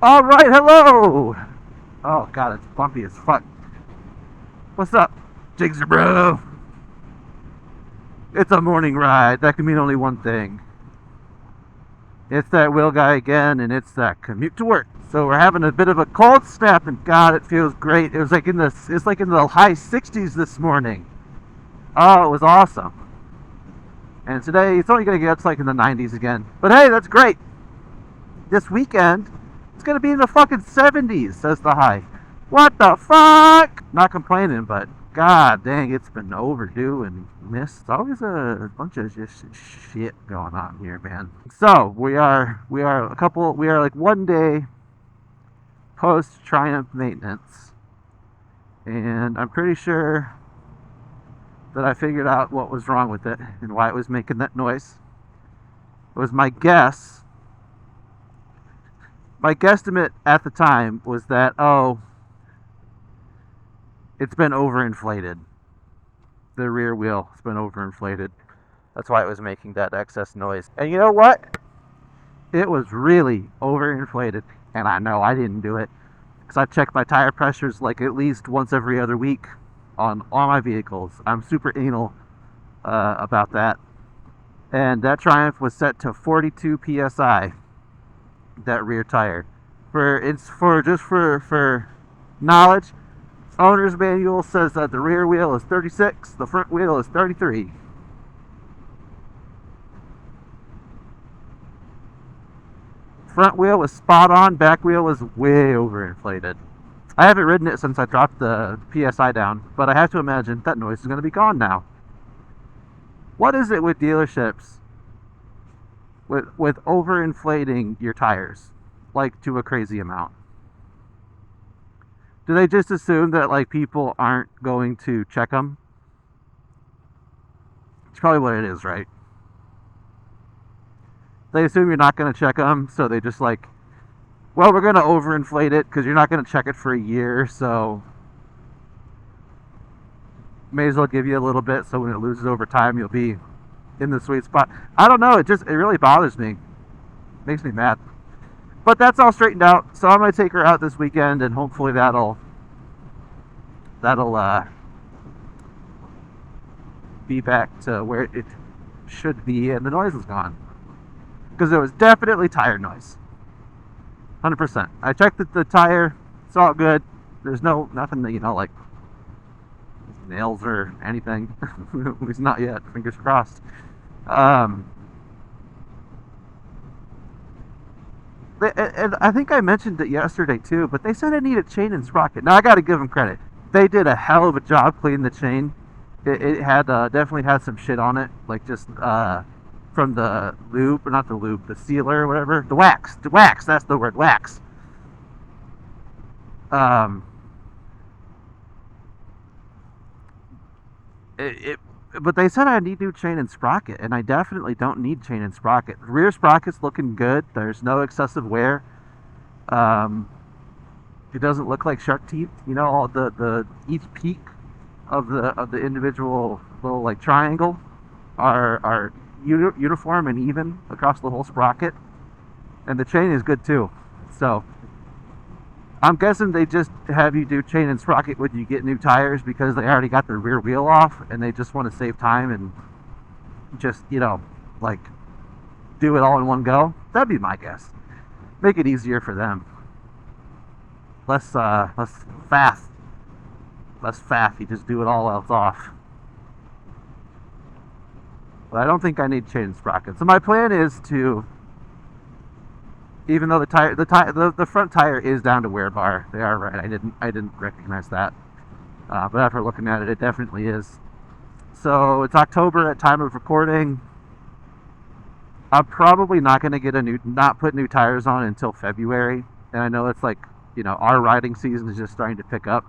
Alright, hello! Oh god, it's bumpy as fuck. What's up, Jigsaw bro? It's a morning ride. That can mean only one thing. It's that Will guy again, and it's that commute to work. So we're having a bit of a cold snap, and god, it feels great. It's like in the high 60s this morning. Oh, it was awesome. And today it's only gonna get like in the 90s again. But hey, that's great. This weekend it's gonna be in the fucking 70s, says the high. What the fuck? Not complaining, but god dang, it's been overdue and missed. It's always a bunch of just shit going on here, man. So we are like 1 day post Triumph maintenance, and I'm pretty sure that I figured out what was wrong with it and why it was making that noise. It was my guess. My guesstimate at the time was that, it's been overinflated. The rear wheel has been overinflated. That's why it was making that excess noise. And you know what? It was really overinflated. And I know I didn't do it, because I check my tire pressures like at least once every other week on all my vehicles. I'm super anal about that. And that Triumph was set to 42 psi. That rear tire. For knowledge, owner's manual says that the rear wheel is 36, the front wheel is 33. Front wheel was spot on, back wheel was way overinflated. I haven't ridden it since I dropped the PSI down, but I have to imagine that noise is going to be gone now. What is it with dealerships with overinflating your tires, like, to a crazy amount? Do they just assume that, like, people aren't going to check them? It's probably what it is, right? They assume you're not going to check them, so they just like, well, we're going to overinflate it because you're not going to check it for a year, so may as well give you a little bit so when it loses over time, you'll be in the sweet spot. I don't know, it really bothers me. Makes me mad. But that's all straightened out, so I'm going to take her out this weekend, and hopefully that'll be back to where it should be, and the noise is gone. Because there was definitely tire noise. 100%. I checked the tire, it's all good. There's nothing that, like nails or anything. At least not yet, fingers crossed. And I think I mentioned it yesterday too, but they said I need a chain and sprocket. Now I got to give them credit. They did a hell of a job cleaning the chain. It had definitely had some shit on it, like just from the lube, or not the lube, the sealer or whatever, the wax. That's the word, wax. But they said I need new chain and sprocket, and I definitely don't need chain and sprocket. Rear sprocket's looking good. There's no excessive wear. It doesn't look like shark teeth. All the each peak of the individual little like triangle are uniform and even across the whole sprocket, and the chain is good too. So I'm guessing they just have you do chain and sprocket when you get new tires because they already got the rear wheel off and they just want to save time and just, like, do it all in one go. That'd be my guess. Make it easier for them. Less faff. Less faff. You just do it all else off. But I don't think I need chain and sprocket. So my plan is to, even though the front tire is down to wear bar, they are right. I didn't recognize that, but after looking at it, it definitely is. So it's October at time of recording. I'm probably not going to not put new tires on until February, and I know it's like, our riding season is just starting to pick up.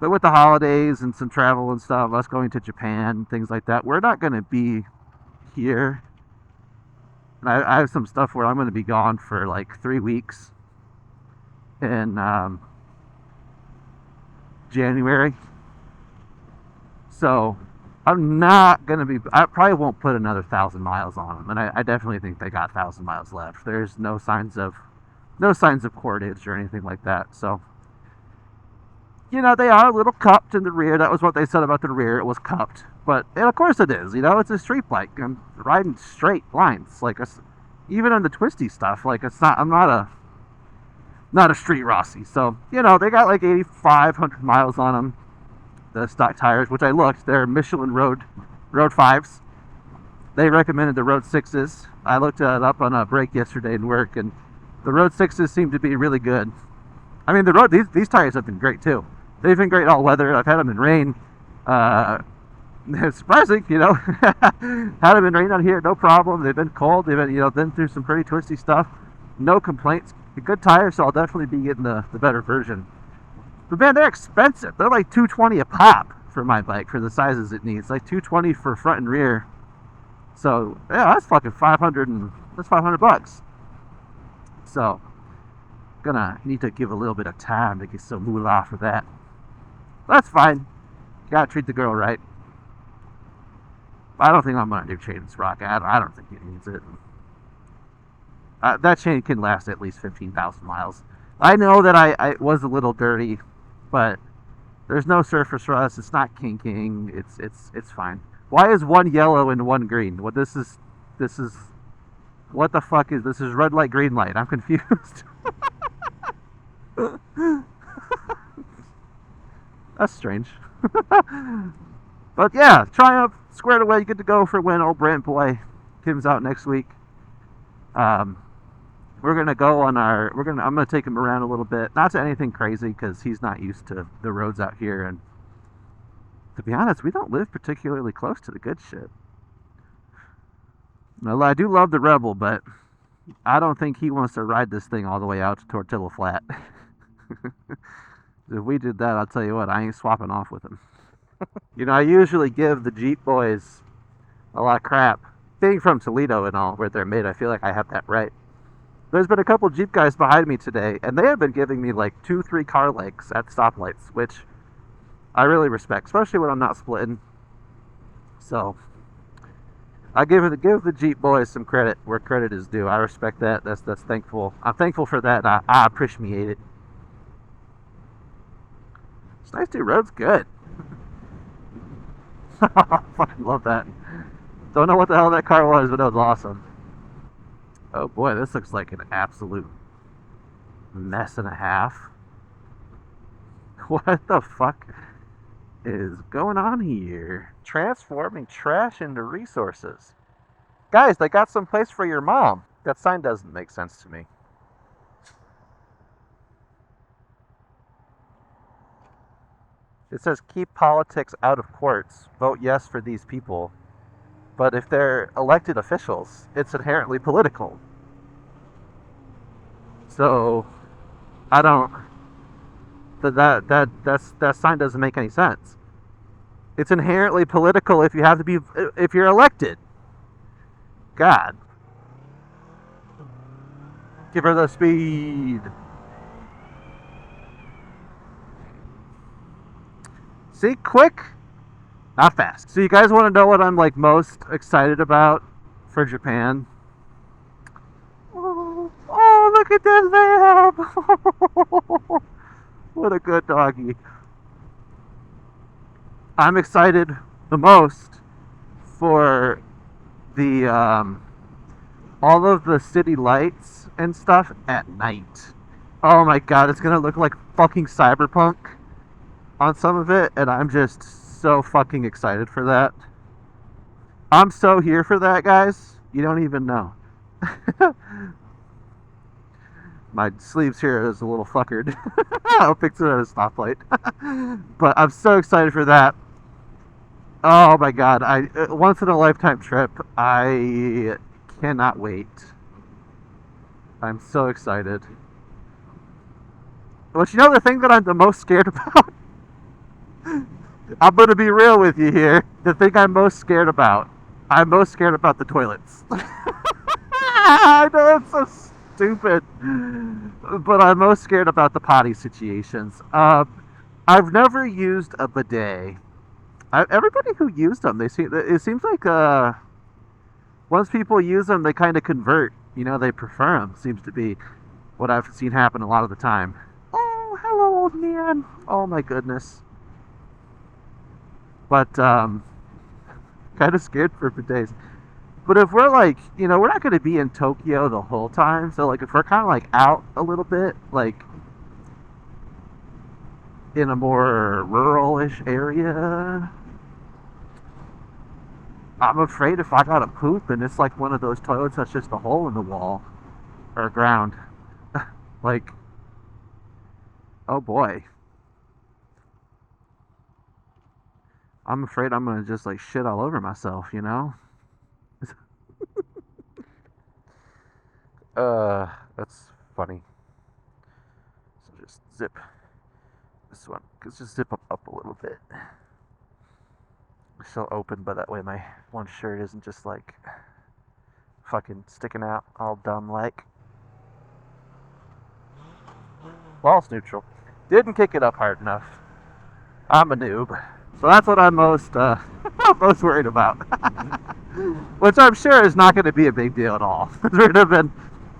But with the holidays and some travel and stuff, us going to Japan, things like that, we're not going to be here. And I have some stuff where I'm going to be gone for like 3 weeks in January. So I'm not going to be, I probably won't put another 1,000 miles on them. And I definitely think they got 1,000 miles left. There's no signs of No signs of cordage or anything like that. So, they are a little cupped in the rear. That was what they said about the rear. It was cupped. But, and of course it is. It's a street bike. I'm riding straight lines. Like, even on the twisty stuff, like, I'm not a street Rossi. So, they got like 8,500 miles on them. The stock tires, which I looked, they're Michelin Road 5s. They recommended the Road 6s. I looked it up on a break yesterday in work, and the Road 6s seem to be really good. I mean, these tires have been great too. They've been great all weather. I've had them in rain. It's surprising, had them in rain out here, no problem. They've been cold. They've been through some pretty twisty stuff. No complaints. A good tire, so I'll definitely be getting the better version. But man, they're expensive. They're like $220 a pop for my bike for the sizes it needs. Like $220 for front and rear. So yeah, that's fucking that's $500. So gonna need to give a little bit of time to get some moolah for that. That's fine. Gotta treat the girl right. I don't think I'm gonna do chainless rock. I don't think it needs it. That chain can last at least 15,000 miles. I know that I was a little dirty, but there's no surface rust. It's not kinking. It's fine. Why is one yellow and one green? Well, this is what the fuck is this? Is red light, green light? I'm confused. That's strange. But yeah, Triumph squared away, good to go for when old Brant Boy comes out next week. We're gonna go on I'm gonna take him around a little bit, not to anything crazy because he's not used to the roads out here, and to be honest, we don't live particularly close to the good shit. Well, I do love the Rebel, but I don't think he wants to ride this thing all the way out to Tortilla Flat. If we did that, I'll tell you what, I ain't swapping off with him. I usually give the Jeep boys a lot of crap. Being from Toledo and all, where they're made, I feel like I have that right. There's been a couple Jeep guys behind me today, and they have been giving me like 2-3 car legs at stoplights, which I really respect, especially when I'm not splitting. So I give the Jeep boys some credit where credit is due. I respect that. That's thankful. I'm thankful for that. And I appreciate it. It's nice dude. Road's good. I fucking love that. Don't know what the hell that car was, but that was awesome. Oh boy, this looks like an absolute mess and a half. What the fuck is going on here? Transforming trash into resources. Guys, they got some place for your mom. That sign doesn't make sense to me. It says keep politics out of courts. Vote yes for these people. But if they're elected officials, it's inherently political. So I don't. That sign doesn't make any sense. It's inherently political if you're elected. God. Give her the speed. See, quick, not fast. So you guys want to know what I'm like most excited about for Japan? Oh, look at this vamp! What a good doggy. I'm excited the most for the all of the city lights and stuff at night. Oh my god, it's gonna look like fucking Cyberpunk on some of it, and I'm just so fucking excited for that. I'm so here for that, guys. You don't even know. My sleeves here is a little fuckered. I'll fix it at a stoplight. But I'm so excited for that. Oh my god, once in a lifetime trip. I cannot wait. I'm so excited. But you know the thing that I'm the most scared about? I'm going to be real with you here. The thing I'm most scared about the toilets. I know it's so stupid, but I'm most scared about the potty situations. I've never used a bidet. Everybody who used them, it seems like once people use them, they kind of convert. They prefer them. Seems to be. what I've seen happen a lot of the time. Oh, hello, old man. Oh my goodness. But kind of scared for days. But if we're like, we're not going to be in Tokyo the whole time. So like, if we're kind of like out a little bit, like in a more rural-ish area, I'm afraid if I gotta poop and it's like one of those toilets that's just a hole in the wall or ground, like, oh boy, I'm afraid I'm gonna just like shit all over myself, That's funny. So just zip this one, just zip up a little bit. Still open, but that way my one shirt isn't just like fucking sticking out all dumb like. False neutral. Didn't kick it up hard enough. I'm a noob. So that's what I'm most most worried about. Which I'm sure is not going to be a big deal at all. There's going to been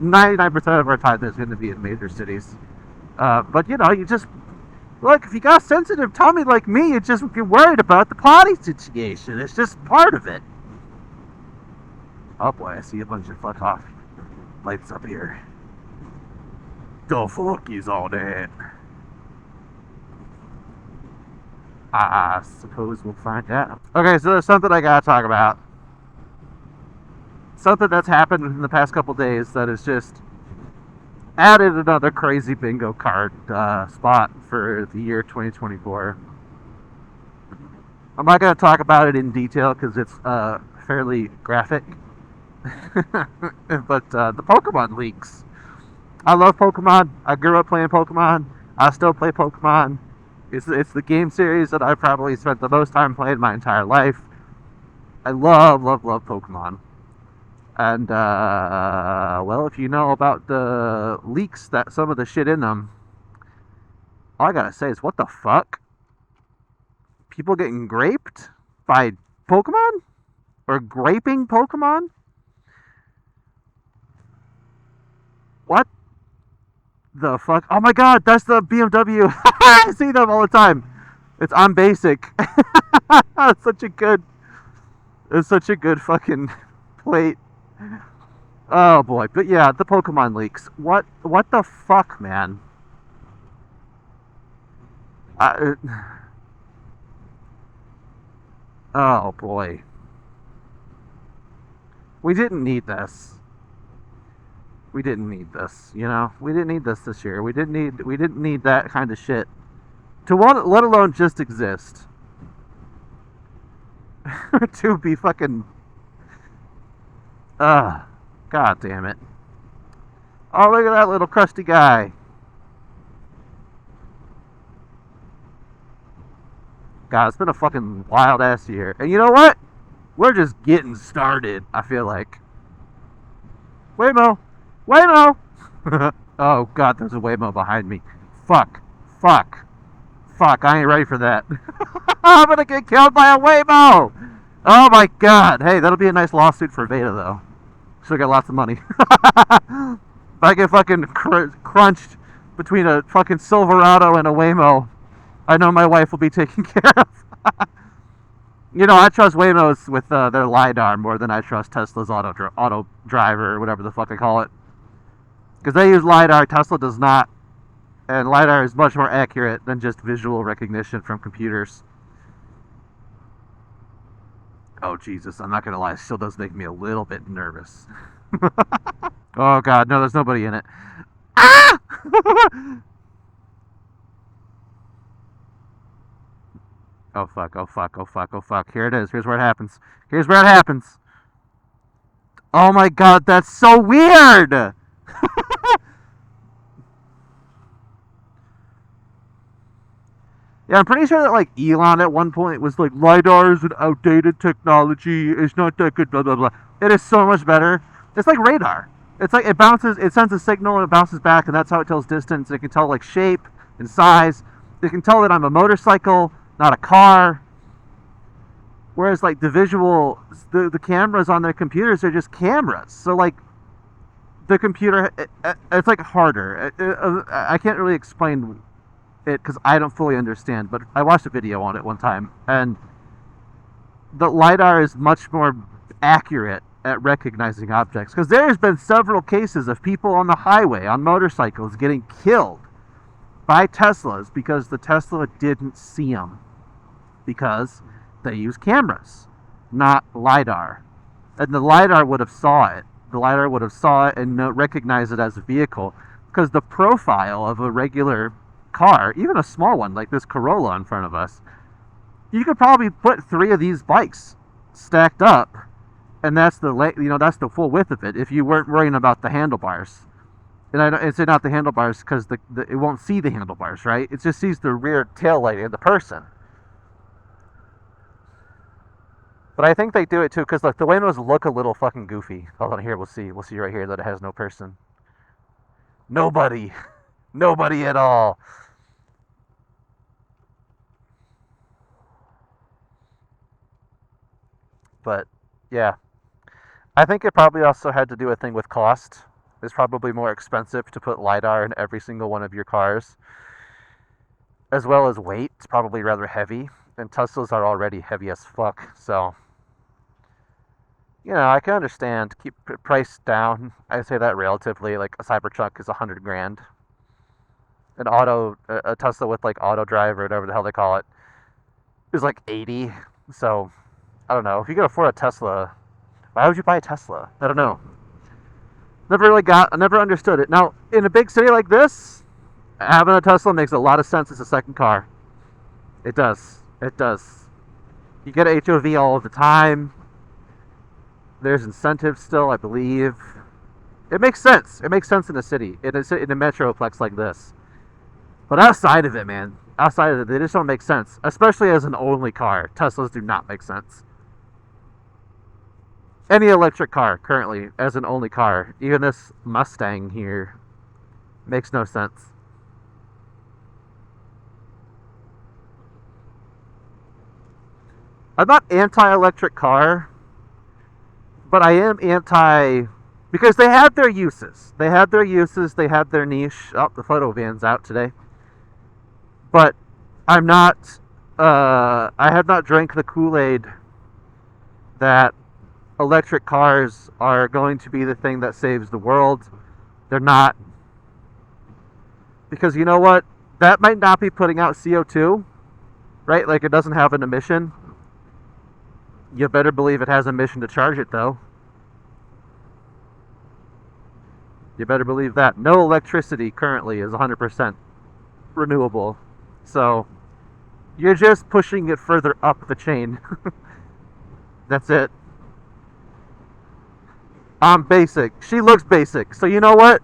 99% of our time there's going to be in major cities. But you just look, if you got sensitive tummy like me, you're worried about the potty situation. It's just part of it. Oh boy, I see a bunch of fuck off lights up here. The fuck is all that? I suppose we'll find out. Okay, so there's something I gotta talk about. Something that's happened in the past couple days that has just added another crazy bingo card spot for the year 2024. I'm not going to talk about it in detail because it's fairly graphic. But the Pokemon leaks. I love Pokemon. I grew up playing Pokemon. I still play Pokemon. It's the game series that I've probably spent the most time playing my entire life. I love Pokemon. And, well, if you know about the leaks that some of the shit in them, all I gotta say is, what the fuck? People getting graped by Pokemon? Or graping Pokemon? What the fuck? Oh my god, that's the BMW. I see them all the time. I'm basic. It's such a good fucking plate. Oh boy, but yeah, the Pokemon leaks. What the fuck, man? Oh boy. We didn't need this. We didn't need this, We didn't need this year. We didn't need that kind of shit. Let alone just exist. To be fucking god damn it. Oh, look at that little crusty guy. God, it's been a fucking wild ass year. And you know what? We're just getting started, I feel like. Waymo! Waymo! Oh god, there's a Waymo behind me. Fuck, I ain't ready for that. I'm gonna get killed by a Waymo! Oh my god. Hey, that'll be a nice lawsuit for Veda, though. She'll get lots of money. If I get fucking crunched between a fucking Silverado and a Waymo, I know my wife will be taken care of. I trust Waymos with their LiDAR more than I trust Tesla's auto driver, or whatever the fuck I call it. Because they use LiDAR, Tesla does not. And LiDAR is much more accurate than just visual recognition from computers. Oh, Jesus, I'm not going to lie, it still does make me a little bit nervous. Oh, God, no, there's nobody in it. Ah! Oh, fuck. Here it is. Here's where it happens. Oh, my God, that's so weird! Yeah, I'm pretty sure that, like, Elon at one point was like, LiDAR is an outdated technology, it's not that good, blah, blah, blah. It is so much better. It's like radar. It's like, it sends a signal and it bounces back, and that's how it tells distance. It can tell, like, shape and size. It can tell that I'm a motorcycle, not a car. Whereas, like, the cameras on their computers are just cameras. So, like, the computer, it's like harder. I can't really explain it because I don't fully understand, but I watched a video on it one time, and the LiDAR is much more accurate at recognizing objects, because there's been several cases of people on the highway on motorcycles getting killed by Teslas because the Tesla didn't see them, because they use cameras, not LiDAR. And the LiDAR would have saw it. The LiDAR would have saw it and recognize it as a vehicle, because the profile of a regular car, even a small one like this Corolla in front of us, you could probably put 3 of these bikes stacked up, and that's that's the full width of it if you weren't worrying about the handlebars. And I say not the handlebars because it won't see the handlebars, right? It just sees the rear tail light of the person. But I think they do it too because look, the windows look a little fucking goofy. Hold on, here we'll see right here that it has no person. Nobody at all. But yeah, I think it probably also had to do a thing with cost. It's probably more expensive to put LiDAR in every single one of your cars, as well as weight. It's probably rather heavy, and Teslas are already heavy as fuck. So, I can understand keep price down. I say that relatively. Like a Cybertruck is $100 grand. A Tesla with like auto drive or whatever the hell they call it is like 80. So I don't know. If you can afford a Tesla, why would you buy a Tesla? I don't know. I never understood it. Now, in a big city like this, having a Tesla makes a lot of sense as a second car. It does. It does. You get HOV all the time. There's incentives still, I believe. It makes sense. It makes sense in a city, in a metroplex like this. But outside of it, man, they just don't make sense. Especially as an only car. Teslas do not make sense. Any electric car currently as an only car, even this Mustang here, makes no sense. I'm not anti-electric car, but I am anti, because they have their uses. They have their niche. Oh, the photo van's out today. But I'm not, I have not drank the Kool-Aid that electric cars are going to be the thing that saves the world. They're not. Because you know what? That might not be putting out CO2, right? Like it doesn't have an emission. You better believe it has an emission to charge it, though. You better believe that. No electricity currently is 100% renewable. So you're just pushing it further up the chain. That's it. I'm basic. She looks basic. So you know what?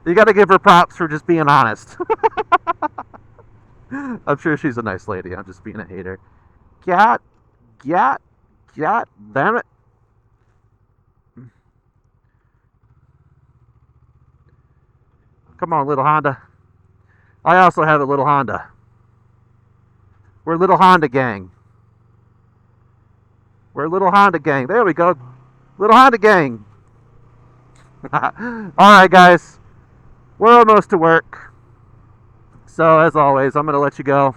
You gotta give her props for just being honest. I'm sure she's a nice lady. I'm just being a hater. God damn it. Come on, little Honda. I also have a little Honda. We're a little Honda gang. There we go. Little Honda gang. Alright, guys. We're almost to work. So, as always, I'm going to let you go.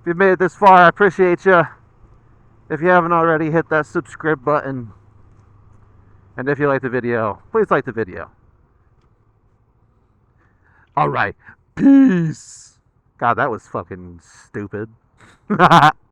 If you've made it this far, I appreciate you. If you haven't already, hit that subscribe button. And if you like the video, please like the video. Alright. Peace. God, that was fucking stupid.